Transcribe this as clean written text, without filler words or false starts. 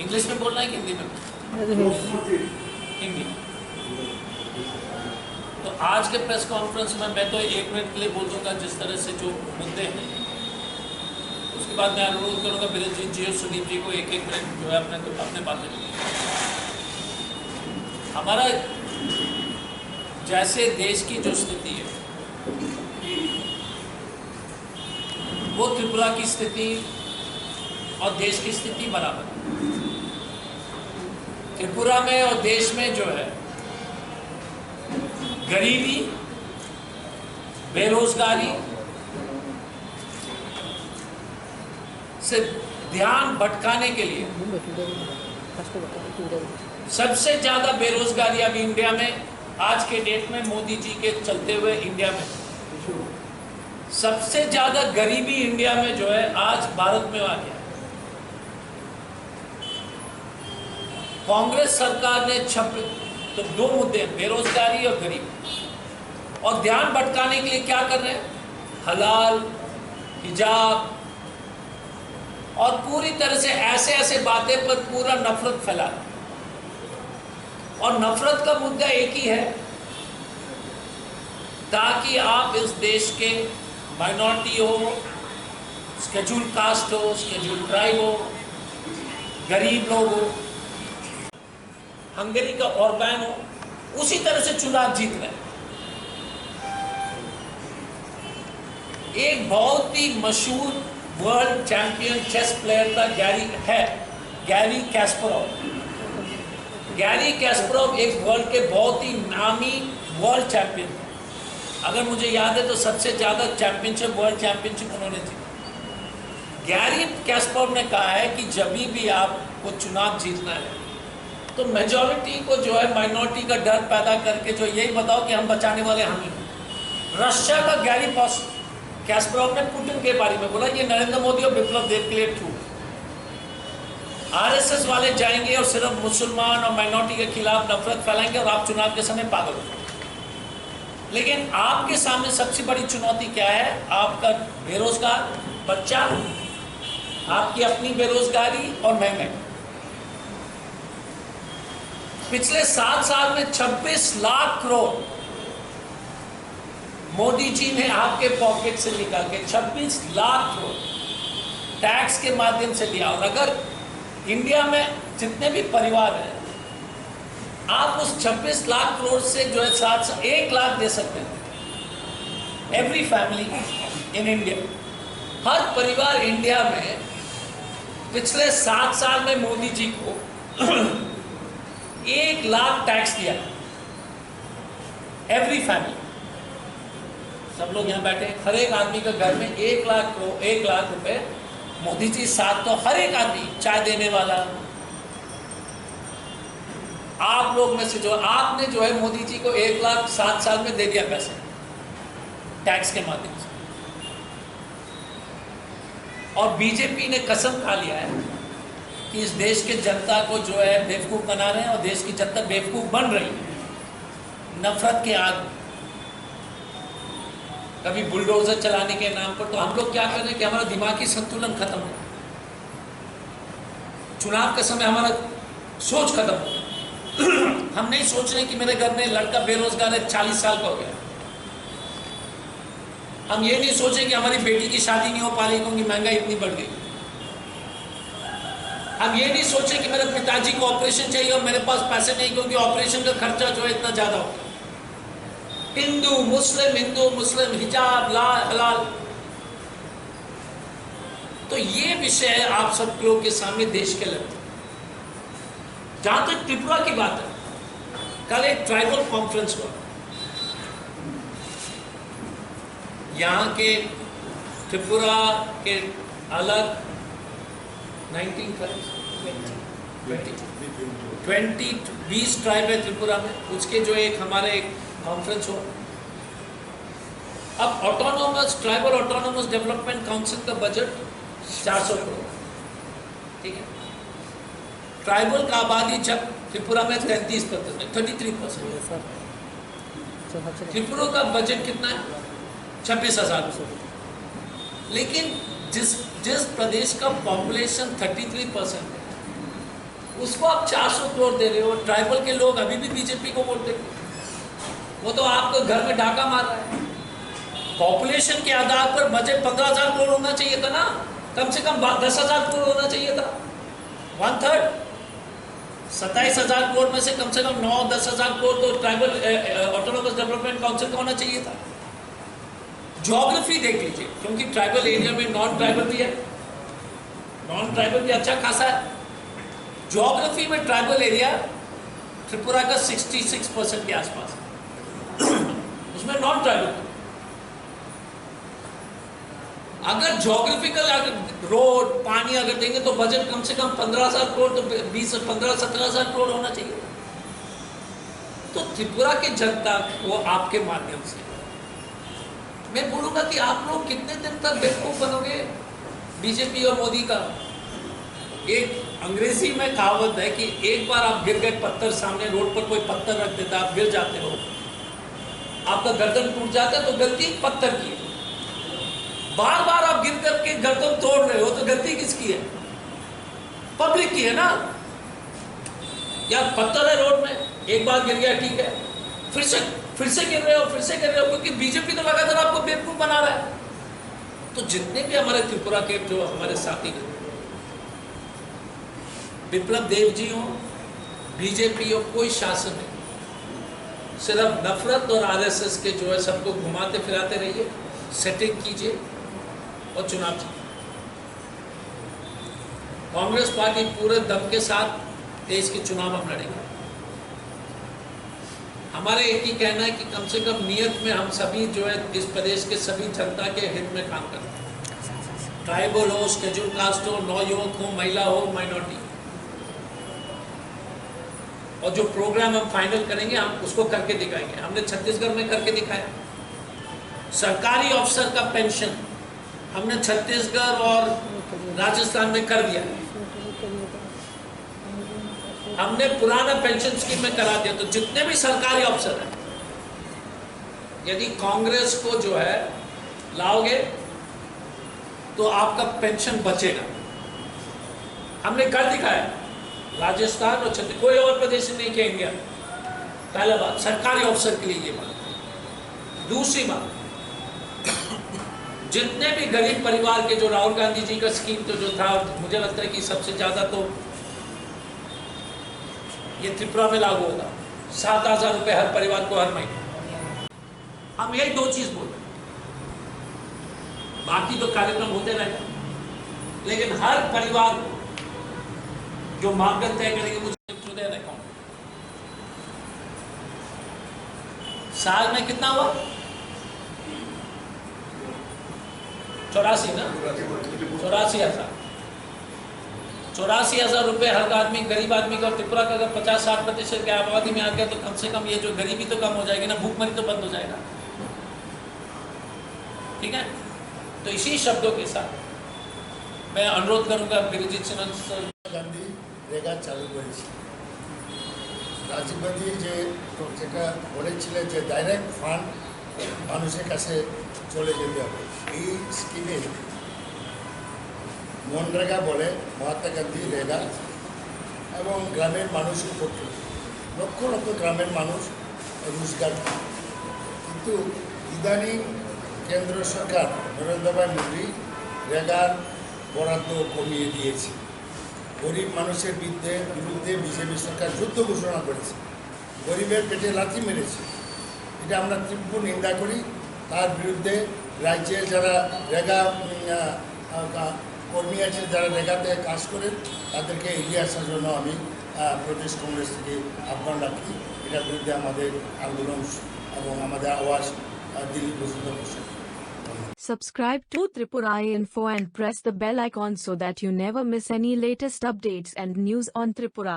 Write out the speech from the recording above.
English में बोलना है कि हिंदी में? हिंदी। तो आज के प्रेस कॉन्फ्रेंस में मैं तो 1 मिनट के लिए बोल दूंगा जिस तरह से जो मुद्दे हैं, उसके बाद मैं अनुरोध करूंगा बिरंजीत जी और सुदीप जी को 1-1 मिनट जो है अपने बातें। हमारा जैसे देश की जो स्थिति है वो त्रिपुरा की स्थिति और देश की स्थिति बराबर है। त्रिपुरा में और देश में जो है गरीबी, बेरोजगारी से ध्यान भटकाने के लिए सबसे ज्यादा बेरोजगारी अभी इंडिया में आज के डेट में मोदी जी के चलते हुए इंडिया में सबसे ज्यादा गरीबी इंडिया में जो है आज भारत में आ गया। कांग्रेस सरकार ने तो 2 मुद्दे हैं, बेरोजगारी और गरीबी, और ध्यान भटकाने के लिए क्या कर रहे हैं? हलाल, हिजाब और पूरी तरह से ऐसे बातें पर पूरा नफरत फैला रहे। और नफरत का मुद्दा एक ही है, ताकि आप इस देश के माइनॉरिटी हो, स्केड्यूल कास्ट हो, स्केड्यूल ट्राइब हो, गरीब लोग हो, हंगरी का ऑर्बैन हो, उसी तरह से चुनाव जीत रहे हैं। एक बहुत ही मशहूर वर्ल्ड चैंपियन चेस प्लेयर था गैरी कैस्परोव। गैरी कैस्परोव एक वर्ल्ड के बहुत ही नामी वर्ल्ड चैंपियन है। अगर मुझे याद है तो सबसे ज़्यादा चैंपियनशिप, वर्ल्ड चैंपियनशिप उन्होंने जीती। गैरी कैस्परोव ने कहा है कि जब भी आपको चुनाव जीतना है तो मेजॉरिटी को जो है माइनॉरिटी का डर पैदा करके जो यही बताओ कि हम बचाने वाले हम ही हैं। रशिया का गैरी कैस्परोव ने पुतिन के बारे में बोला ये नरेंद्र मोदी और विप्लव देव के लिए ट्रू। आरएसएस वाले जाएंगे और सिर्फ मुसलमान और माइनॉरिटी के खिलाफ नफरत फैलाएंगे और आप चुनाव के समय पागल हो। लेकिन आपके सामने सबसे बड़ी चुनौती क्या है? आपका बेरोजगार बच्चा, आपकी अपनी बेरोजगारी और महंगाई। पिछले 7 साल में 26 लाख करोड़ मोदी जी ने आपके पॉकेट से निकाल के 26 लाख करोड़ टैक्स के माध्यम से दिया। और अगर इंडिया में जितने भी परिवार हैं, आप उस 26 लाख करोड़ से जो है 1 लाख दे सकते हैं। एवरी फैमिली इन इंडिया, हर परिवार इंडिया में पिछले 7 साल में मोदी जी को 1 लाख टैक्स दिया। एवरी फैमिली, सब लोग यहाँ बैठे, हर एक आदमी का घर में 1 लाख रुपए मोदी जी साथ, तो हर एक आदमी, चाय देने वाला, आप लोग में से जो आपने जो है मोदी जी को 1 लाख 7 साल में दे दिया पैसे टैक्स के माध्यम से। और बीजेपी ने कसम खा लिया है कि इस देश के जनता को जो है बेवकूफ बना रहे हैं और देश की जनता बेवकूफ बन रही है नफरत के आग में, कभी बुलडोजर चलाने के नाम पर। तो हम लोग क्या कर रहे हैं कि हमारा दिमागी संतुलन खत्म हो, चुनाव के समय हमारा सोच खत्म हो। हम नहीं सोच रहे कि मेरे घर में लड़का बेरोजगार है, 40 साल का हो गया। हम ये नहीं सोचे कि हमारी बेटी की शादी नहीं हो पा रही क्योंकि महंगाई इतनी बढ़ गई। हम ये नहीं सोचे कि मेरे पिताजी को ऑपरेशन चाहिए और मेरे पास पैसे नहीं क्योंकि ऑपरेशन का खर्चा जो है इतना ज्यादा हो गया। हिंदू मुस्लिम, हिजाब, हलाल। तो ये विषय आप सब लोगों के सामने देश के लगते। जहां तक त्रिपुरा की बात है, कल एक ट्राइबल कॉन्फ्रेंस हुआ। यहाँ के त्रिपुरा के अलग 20 ट्राइब है त्रिपुरा में, उसके जो एक हमारे एक कॉन्फ्रेंस हुआ। अब ट्राइबल ऑटोनोमस डेवलपमेंट काउंसिल का बजट 400 करोड़, ठीक है। ट्राइबल का आबादी जब त्रिपुरा में 33%। त्रिपुरा का बजट कितना है? 26,000। लेकिन जिस प्रदेश का पॉपुलेशन 33% है, उसको आप 400 करोड़ दे रहे हो। ट्राइबल के लोग अभी भी बीजेपी को वोट देंगे। वो तो आपको घर में डाका मार रहा है। पॉपुलेशन के आधार पर बजट 15,000 करोड़ होना चाहिए था ना, कम से कम 10,000 करोड़ होना चाहिए था। 1/3 27,000 करोड़ में से कम 9-10,000 करोड़ तो ट्राइबल ऑटोनोमस डेवलपमेंट काउंसिल का होना चाहिए था। ज्योग्राफी देख लीजिए, क्योंकि ट्राइबल एरिया में नॉन ट्राइबल भी है, नॉन ट्राइबल भी अच्छा खासा है। ज्योग्राफी में ट्राइबल एरिया त्रिपुरा का 66% के आसपास है। उसमें नॉन ट्राइबल। अगर ज्योग्राफिकल रोड पानी अगर देंगे तो बजट कम से कम 15,000 करोड़ तो 15-17,000 करोड़ होना चाहिए। तो त्रिपुरा की जनता को आपके माध्यम से मैं बोलूंगा कि आप लोग कितने दिन तक बेवकूफ बनोगे बीजेपी और मोदी का। एक अंग्रेजी में कहावत है कि एक बार आप गिर गए पत्थर सामने, रोड पर कोई पत्थर रख देता, आप गिर जाते हो, आपका गर्दन टूट जाता है, तो गलती पत्थर की है। बार बार आप गिर करके गर्दन तोड़ रहे हो तो गलती किसकी है? पब्लिक की है ना। या पत्थर है रोड में, एक बार गिर गया ठीक है, फिर से गिर रहे हो, क्योंकि बीजेपी तो लगातार आपको बेवकूफ बना रहा है। तो जितने भी हमारे त्रिपुरा के जो हमारे साथी हैं, विप्लव देव जी हो, बीजेपी हो, कोई शासन नहीं, सिर्फ नफरत और आरएसएस के जो है सबको घुमाते फिराते रहिए, सेटिंग कीजिए और चुनाव जीतिए। कांग्रेस पार्टी पूरे दम के साथ देश के चुनाव हम लड़ेंगे। हमारे एक ही कहना है कि कम से कम नियत में हम सभी जो है इस प्रदेश के सभी जनता के हित में काम करते हैं। ट्राइबल हो, शेड्यूल कास्ट हो, नौ युवक हो, महिला हो, माइनॉरिटी, और जो प्रोग्राम हम फाइनल करेंगे हम उसको करके दिखाएंगे। हमने छत्तीसगढ़ में करके दिखाया। सरकारी अफसर का पेंशन हमने छत्तीसगढ़ और राजस्थान में कर दिया। हमने पुराना पेंशन स्कीम में करा दिया। तो जितने भी सरकारी अफसर हैं, यदि कांग्रेस को जो है लाओगे तो आपका पेंशन बचेगा। हमने कर दिखाया। राजस्थान और छत्तीसगढ़, कोई और प्रदेश नहीं किया इंडिया। पहला बात सरकारी अफसर के लिए ये बात। दूसरी बात, जितने भी गरीब परिवार के जो राहुल गांधी जी का स्कीम तो जो था, मुझे लगता है कि सबसे ज्यादा तो ये त्रिपुरा में लागू होगा। 7,000 रुपए हर परिवार को हर महीने। हम यही दो चीज बोल रहे हैं, बाकी तो कार्यक्रम होते रहेगा, लेकिन हर परिवार को जो मापदंड तय करेंगे मुझे चुने अकाउंट। साल में कितना हुआ? 84 ना, 84,000 रुपए हर आदमी, गरीब आदमी का। त्रिपुरा का अगर 50-60% की आबादी में आ गया तो कम से कम ये जो गरीबी तो कम हो जाएगी ना, भूखमरी तो बंद हो जाएगा। ठीक है, तो इसी शब्दों के साथ मैं अनुरोध करूंगा गिरिजीत सिन्हा गांधी রেগা চালু করেছে। রাজীব গান্ধী যেটা বলেছিলেন যে ডাইরেক্ট ফান্ড মানুষের কাছে চলে যেতে হবে, এই স্কিমে মনরেগা বলে মহাত্মা গান্ধী রেগা, এবং গ্রামের মানুষ উপকৃত, লক্ষ লক্ষ গ্রামের মানুষ রোজগার পায়। কিন্তু ইদানিং কেন্দ্র সরকার নরেন্দ্র ভাই মোদী রেগার বরাদ্দ কমিয়ে দিয়েছে। গরিব মানুষের বিরুদ্ধে বিজেপি সরকার যুদ্ধ ঘোষণা করেছে, গরিবের পেটে লাথি মেরেছে। এটা আমরা তীব্র নিন্দা করি। তার বিরুদ্ধে রাজ্যের যারা রেগা কর্মী আছে, যারা রেগাতে কাজ করেন, তাদেরকে এগিয়ে আসার জন্য আমি প্রদেশ কংগ্রেস থেকে আহ্বান রাখি। এটার বিরুদ্ধে আমাদের আন্দোলন এবং আমাদের আওয়াজ দিল্লি পর্যন্ত পৌঁছে। Subscribe to Tripura Info and press the bell icon so that you never miss any latest updates and news on Tripura.